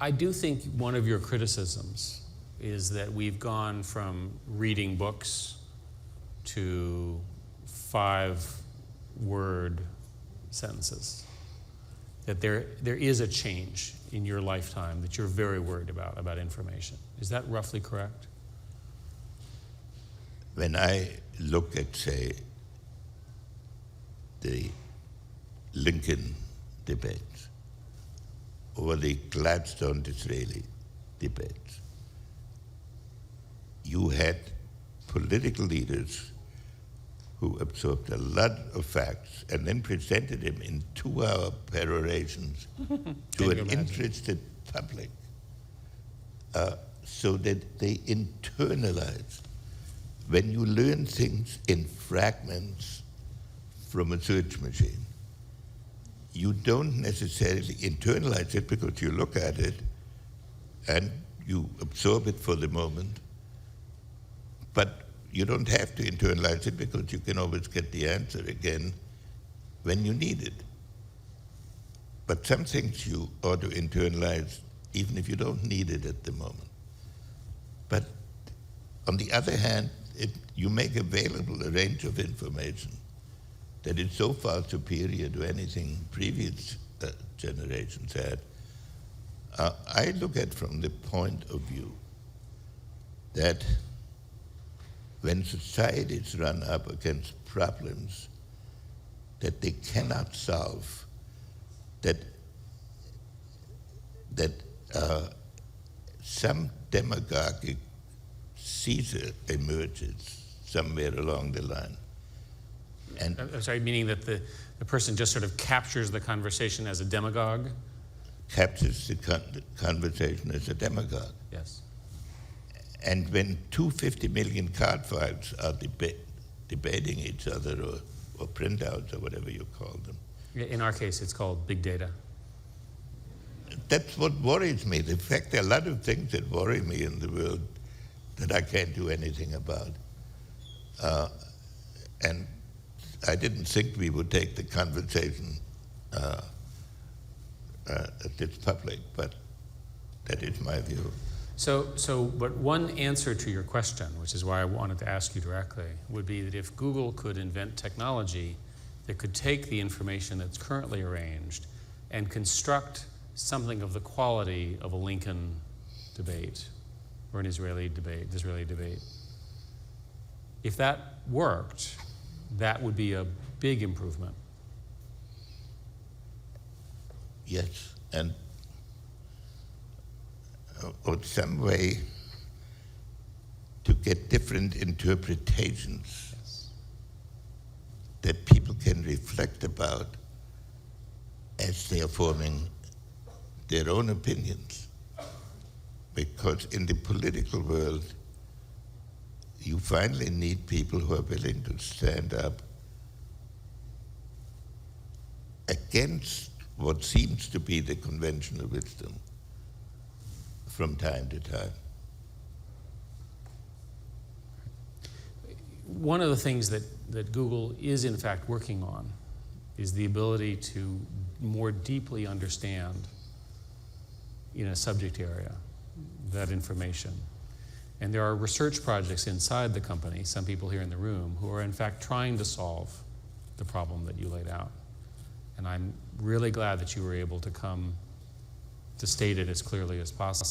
I do think one of your criticisms is that we've gone from reading books to 5-word sentences. That there is a change in your lifetime that you're very worried about information. Is that roughly correct? When I look at, say, the Lincoln debates or the Gladstone-Disraeli debates, you had political leaders who absorbed a lot of facts and then presented them in 2-hour perorations to an interested public so that they internalize. When you learn things in fragments from a search machine, you don't necessarily internalize it because you look at it and you absorb it for the moment, but you don't have to internalize it because you can always get the answer again when you need it. But some things you ought to internalize even if you don't need it at the moment. But on the other hand, you make available a range of information that is so far superior to anything previous generations had. I look at it from the point of view that when societies run up against problems that they cannot solve, that some demagogic Caesar emerges somewhere along the line. And I'm sorry, meaning that the person just sort of captures the conversation as a demagogue? Captures the conversation as a demagogue. Yes. And when 250 million card files are debating each other or printouts or whatever you call them. In our case, it's called big data. That's what worries me. In fact, there are a lot of things that worry me in the world that I can't do anything about. And I didn't think we would take the conversation this public, but that is my view. But one answer to your question, which is why I wanted to ask you directly, would be that if Google could invent technology that could take the information that's currently arranged and construct something of the quality of a Lincoln debate or an Israeli debate, if that worked, that would be a big improvement. Yes, and or some way to get different interpretations that people can reflect about as they are forming their own opinions. Because in the political world, you finally need people who are willing to stand up against what seems to be the conventional wisdom from time to time. One of the things that Google is in fact working on is the ability to more deeply understand in a subject area that information. And there are research projects inside the company, some people here in the room, who are in fact trying to solve the problem that you laid out. And I'm really glad that you were able to come to state it as clearly as possible.